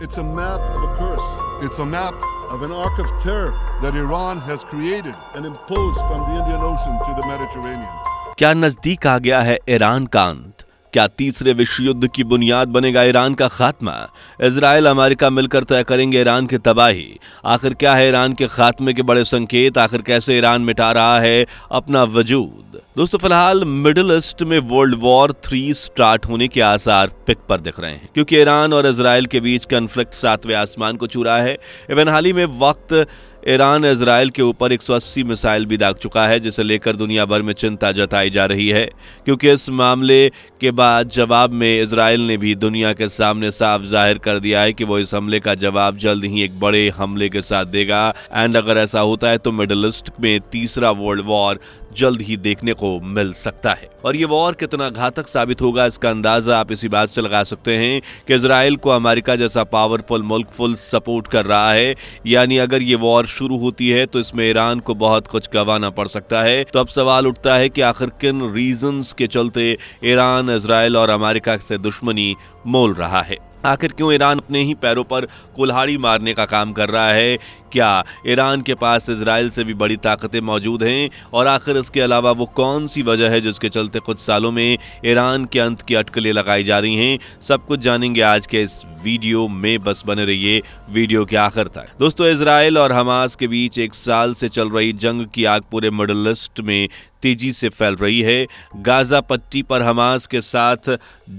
It's a map of a curse. It's a map of an arc of terror that Iran has created and imposed from the Indian Ocean to the Mediterranean. क्या नजदीक आ गया है Iran का अंत? क्या तीसरे विश्व युद्ध की बुनियाद बनेगा ईरान का खात्मा? इजराइल अमेरिका मिलकर तय करेंगे ईरान की तबाही। आखिर क्या है ईरान के खात्मे के बड़े संकेत? आखिर कैसे ईरान मिटा रहा है अपना वजूद? दोस्तों, फिलहाल मिडिल ईस्ट में वर्ल्ड वॉर 3 स्टार्ट होने के आसार पिक पर दिख रहे हैं, क्योंकि ईरान और इजराइल के बीच कॉन्फ्लिक्ट 7वें आसमान को छू रहा है। इवन हाल ही में वक्त ईरान इजराइल के ऊपर 180 मिसाइल भी दाग चुका है, जिसे लेकर दुनिया भर में चिंता जताई जा रही है, क्योंकि इस मामले के बाद जवाब में इजराइल ने भी दुनिया के सामने साफ जाहिर कर दिया है कि वो इस हमले का जवाब जल्द ही एक बड़े हमले के साथ देगा। एंड अगर ऐसा होता है तो मिडिल ईस्ट में तीसरा वर्ल्ड वॉर जल्द ही देखने को मिल सकता है। और ये वॉर कितना घातक साबित होगा, इसका अंदाजा आप इसी बात से लगा सकते हैं कि इजराइल को अमेरिका जैसा पावरफुल मुल्क फुल सपोर्ट कर रहा है। यानी अगर ये वॉर शुरू होती है तो इसमें ईरान को बहुत कुछ गंवाना पड़ सकता है। तो अब सवाल उठता है कि आखिर किन रीजंस के चलते ईरान इजराइल और अमेरिका से दुश्मनी मोल रहा है? आखिर क्यों ईरान अपने ही पैरों पर कुल्हाड़ी मारने का काम कर रहा है? क्या ईरान के पास इजराइल से भी बड़ी ताकतें मौजूद हैं? और आखिर इसके अलावा वो कौन सी वजह है जिसके चलते कुछ सालों में ईरान के अंत की अटकलें लगाई जा रही हैं? सब कुछ जानेंगे आज के इस वीडियो में, बस बने रहिए वीडियो के आखिर तक। दोस्तों, इजराइल और हमास के बीच 1 साल से चल रही जंग की आग पूरे मिडिल ईस्ट में तेजी से फैल रही है। गाजा पट्टी पर हमास के साथ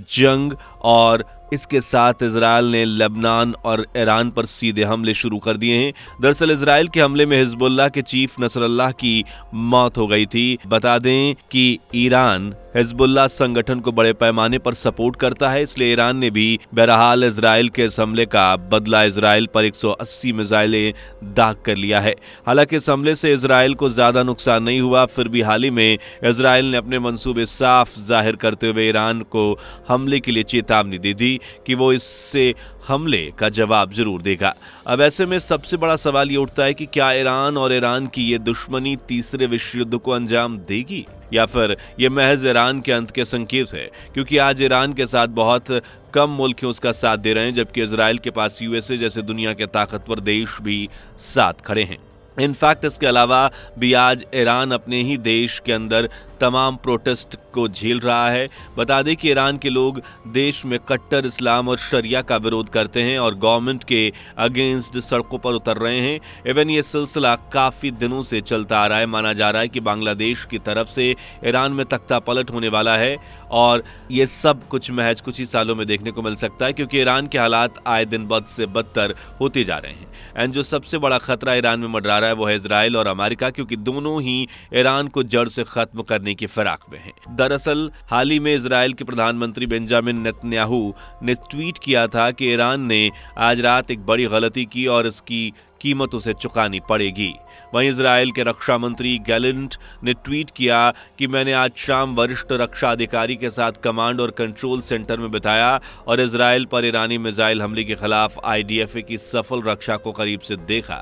जंग और इसके साथ इजराइल ने लेबनान और ईरान पर सीधे हमले शुरू कर दिए हैं। दरअसल इजराइल के हमले में हिजबुल्लाह के चीफ नसरल्लाह की मौत हो गई थी। बता दें कि ईरान हिजबुल्लाह संगठन को बड़े पैमाने पर सपोर्ट करता है, इसलिए ईरान ने भी बहरहाल इजराइल के इस हमले का बदला इजराइल पर 180 मिसाइलें दाग कर लिया है। हालांकि इस हमले से इजराइल को ज्यादा नुकसान नहीं हुआ, फिर भी हाल ही में इजराइल ने अपने मंसूबे साफ जाहिर करते हुए ईरान को हमले के लिए चेतावनी दी थी कि वो इससे हमले का जवाब जरूर देगा। अब ऐसे में सबसे बड़ा सवाल ये उठता है कि क्या ईरान और ईरान की ये दुश्मनी तीसरे विश्व युद्ध को अंजाम देगी, या फिर ये महज ईरान के अंत के संकेत है? क्योंकि आज ईरान के साथ बहुत कम मुल्क उसका साथ दे रहे हैं, जबकि इजराइल के पास यूएसए जैसे दुनिया के ताकतवर देश भी साथ खड़े हैं। इनफैक्ट इसके अलावा भी आज ईरान अपने ही देश के अंदर तमाम प्रोटेस्ट को झेल रहा है। बता दें कि ईरान के लोग देश में कट्टर इस्लाम और शरिया का विरोध करते हैं और गवर्नमेंट के अगेंस्ट सड़कों पर उतर रहे हैं। इवन ये सिलसिला काफी दिनों से चलता आ रहा है। माना जा रहा है कि बांग्लादेश की तरफ से ईरान में तख्ता पलट होने वाला है और ये सब कुछ महज कुछ ही सालों में देखने को मिल सकता है, क्योंकि ईरान के हालात आए दिन बद से बदतर होते जा रहे हैं। एंड जो सबसे बड़ा खतरा ईरान में मंडरा रहा है वो है इजराइल और अमेरिका, क्योंकि दोनों ही ईरान को जड़ से खत्म करने की फिराक में हैं। दरअसल हाल ही में इजराइल के प्रधानमंत्री बेंजामिन नेतन्याहू ने ट्वीट किया था कि ईरान ने आज रात एक बड़ी गलती की और इसकी कीमत उसे चुकानी पड़ेगी। वहीं इजराइल के रक्षा मंत्री गैलेंट ने ट्वीट किया कि मैंने आज शाम वरिष्ठ रक्षा अधिकारी के साथ कमांड और कंट्रोल सेंटर में बिताया और इजराइल पर ईरानी मिसाइल हमले के खिलाफ आईडीएफए की सफल रक्षा को करीब से देखा।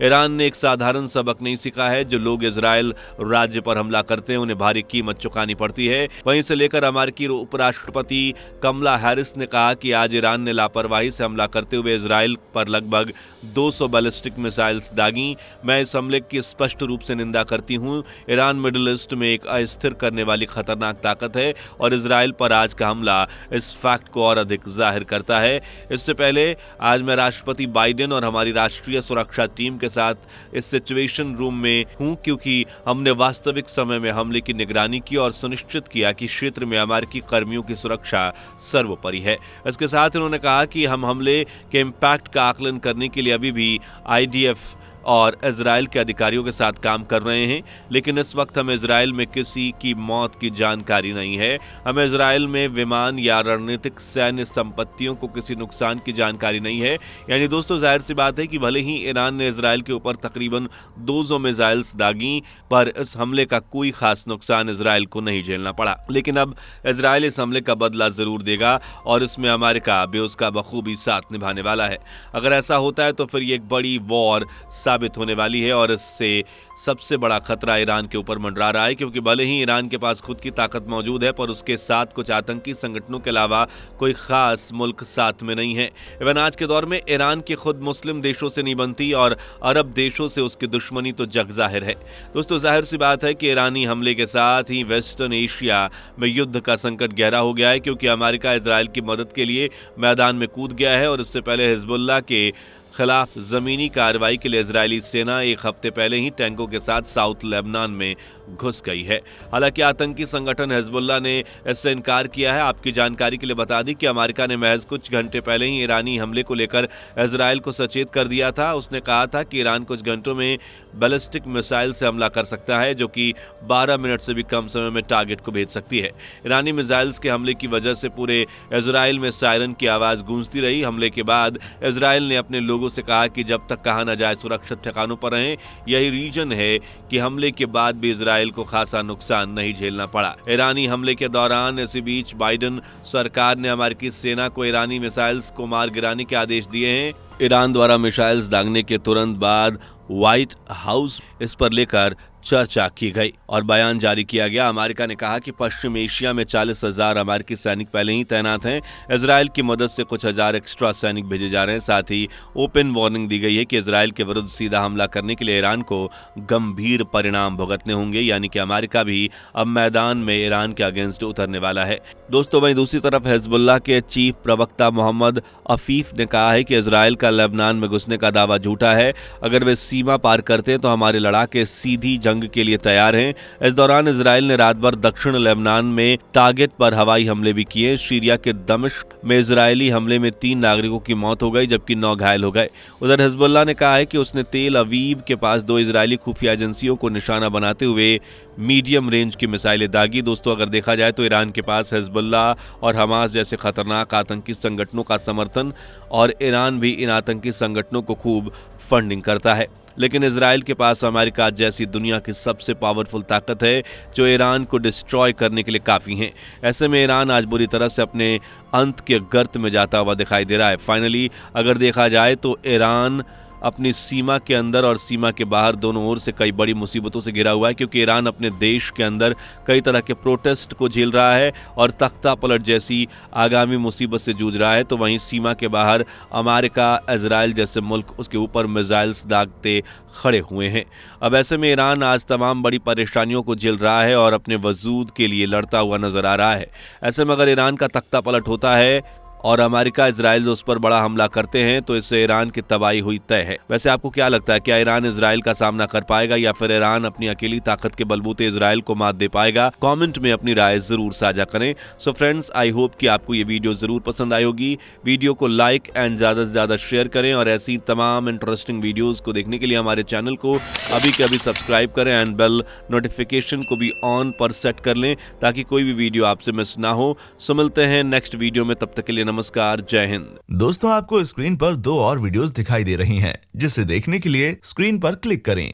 ईरान ने एक साधारण सबक नहीं सीखा है। जो लोग इजराइल राज्य पर हमला करते हैं उन्हें भारी कीमत चुकानी पड़ती है। वहीं से लेकर अमेरिकी उपराष्ट्रपति कमला हैरिस ने कहा कि आज ईरान ने लापरवाही से हमला करते हुए इजराइल पर लगभग 200 बैलिस्टिक मिसाइल्स दागी। मैं इस हमले की स्पष्ट रूप से निंदा करती हूं। ईरान मिडिल ईस्ट में एक अस्थिर करने वाली खतरनाक ताकत है और इजराइल पर आज का हमला इस फैक्ट को और अधिक जाहिर करता है। इससे पहले आज मैं राष्ट्रपति बाइडेन और हमारी राष्ट्रीय सुरक्षा टीम के साथ इस सिचुएशन रूम में हूं, क्योंकि हमने वास्तविक समय में हमले की निगरानी की और सुनिश्चित किया कि क्षेत्र में अमेरिकी कर्मियों की सुरक्षा सर्वोपरि है। इसके साथ उन्होंने कहा कि हम हमले के इम्पैक्ट का आकलन करने के लिए अभी भी आईडीएफ और इजराइल के अधिकारियों के साथ काम कर रहे हैं, लेकिन इस वक्त हमें इजराइल में किसी की मौत की जानकारी नहीं है। हमें इजराइल में विमान या रणनीतिक सैन्य संपत्तियों को किसी नुकसान की जानकारी नहीं है। यानी दोस्तों, जाहिर सी बात है कि भले ही ईरान ने इजराइल के ऊपर तकरीबन 200 मिसाइल्स दागी, पर इस हमले का कोई खास नुकसान इजराइल को नहीं झेलना पड़ा। लेकिन अब इजराइल इस हमले का बदला जरूर देगा और इसमें अमेरिका भी उसका बखूबी साथ निभाने वाला है। अगर ऐसा होता है तो फिर ये एक बड़ी वॉर साबित होने वाली है और इससे सबसे बड़ा खतरा ईरान के ऊपर मंडरा रहा है, क्योंकि भले ही ईरान के पास खुद की ताकत मौजूद है पर उसके साथ कुछ आतंकी संगठनों के अलावा कोई खास मुल्क साथ में नहीं है। इवन आज के दौर में ईरान की खुद मुस्लिम देशों से नहीं बनती और अरब देशों से उसकी दुश्मनी तो जग जाहिर है। दोस्तों, जाहिर सी बात है कि ईरानी हमले के साथ ही वेस्टर्न एशिया में युद्ध का संकट गहरा हो गया है, क्योंकि अमेरिका इजराइल की मदद के लिए मैदान में कूद गया है और इससे पहले हिजबुल्लाह के खिलाफ जमीनी कार्रवाई के लिए इजरायली सेना एक हफ्ते पहले ही टैंकों के साथ साउथ लेबनान में घुस गई है। हालांकि आतंकी संगठन हिजबुल्लाह ने इससे इनकार किया है। आपकी जानकारी के लिए बता दी कि अमेरिका ने महज कुछ घंटे पहले ही ईरानी हमले को लेकर इजराइल को सचेत कर दिया था। उसने कहा था कि ईरान कुछ घंटों में बैलिस्टिक मिसाइल से हमला कर सकता है, जो कि 12 मिनट से भी कम समय में टारगेट को भेज सकती है। ईरानी मिसाइल्स के हमले की वजह से पूरे इजराइल में सायरन की आवाज गूंजती रही। हमले के बाद इजराइल ने अपने लोगों से कहा कि जब तक कहा न जाए सुरक्षित ठिकानों पर रहें। यही रीजन है कि हमले के बाद भी इजराइल को खासा नुकसान नहीं झेलना पड़ा। ईरानी हमले के दौरान इसी बीच बाइडेन सरकार ने अमेरिकी सेना को ईरानी मिसाइल्स को मार गिराने के आदेश दिए हैं। ईरान द्वारा मिसाइल्स दागने के तुरंत बाद व्हाइट हाउस इस पर लेकर चर्चा की गई और बयान जारी किया गया। अमेरिका ने कहा कि पश्चिम एशिया में 40,000 अमेरिकी सैनिक पहले ही तैनात हैं। इजराइल की मदद से कुछ हजार एक्स्ट्रा सैनिक भेजे जा रहे हैं। साथ ही ओपन वार्निंग दी गई है कि इजराइल के विरुद्ध सीधा हमला करने के लिए ईरान को गंभीर परिणाम भुगतने होंगे, यानी कि अमेरिका भी अब मैदान में ईरान के अगेंस्ट उतरने वाला है। दोस्तों, वहीं दूसरी तरफ हिजबुल्लाह के चीफ प्रवक्ता मोहम्मद अफीफ ने कहा है कि इजराइल का लेबनान में घुसने का दावा झूठा है। अगर वे सीमा पार करते हैं तो हमारे लड़ाके सीधी जंग के लिए तैयार हैं। इस दौरान इजराइल ने रात भर दक्षिण लेबनान में टारगेट पर हवाई हमले भी किए। सीरिया के दमिश्क में इजरायली हमले में 3 नागरिकों की मौत हो गई, जबकि 9 घायल हो गए। उधर हिजबुल्लाह ने कहा है कि उसने तेल अवीव के पास 2 इजरायली खुफिया एजेंसियों को निशाना बनाते हुए मीडियम रेंज की मिसाइलें दागी। दोस्तों, अगर देखा जाए तो ईरान के पास हिजबुल्लाह और हमास जैसे खतरनाक आतंकी संगठनों का समर्थन और ईरान भी इन आतंकी संगठनों को खूब फंडिंग करता है। लेकिन इजराइल के पास अमेरिका जैसी दुनिया की सबसे पावरफुल ताकत है जो ईरान को डिस्ट्रॉय करने के लिए काफ़ी है। ऐसे में ईरान आज बुरी तरह से अपने अंत के गर्त में जाता हुआ दिखाई दे रहा है। फाइनली अगर देखा जाए तो ईरान अपनी सीमा के अंदर और सीमा के बाहर दोनों ओर से कई बड़ी मुसीबतों से घिरा हुआ है, क्योंकि ईरान अपने देश के अंदर कई तरह के प्रोटेस्ट को झेल रहा है और तख्ता पलट जैसी आगामी मुसीबत से जूझ रहा है। तो वहीं सीमा के बाहर अमेरिका, इजराइल जैसे मुल्क उसके ऊपर मिसाइल्स दागते खड़े हुए हैं। अब ऐसे में ईरान आज तमाम बड़ी परेशानियों को झेल रहा है और अपने वजूद के लिए लड़ता हुआ नजर आ रहा है। ऐसे में अगर ईरान का तख्ता पलट होता है और अमेरिका, इजराइल उस पर बड़ा हमला करते हैं तो इससे ईरान की तबाही हुई तय है। वैसे आपको क्या लगता है, क्या ईरान इजराइल का सामना कर पाएगा या फिर ईरान अपनी अकेली ताकत के बलबूते इजराइल को मात दे पाएगा? कमेंट में अपनी राय जरूर साझा करें। सो फ्रेंड्स, आई होप कि आपको ये वीडियो जरूर पसंद आई होगी। वीडियो को लाइक एंड ज्यादा से ज्यादा शेयर करें और ऐसी तमाम इंटरेस्टिंग वीडियोज को देखने के लिए हमारे चैनल को अभी के अभी सब्सक्राइब करें एंड बेल नोटिफिकेशन को भी ऑन पर सेट कर लें ताकि कोई भी वीडियो आपसे मिस ना हो। सो मिलते हैं नेक्स्ट वीडियो में, तब तक के लिए नमस्कार, जय हिंद। दोस्तों, आपको स्क्रीन पर 2 और वीडियोस दिखाई दे रही हैं, जिसे देखने के लिए स्क्रीन पर क्लिक करें।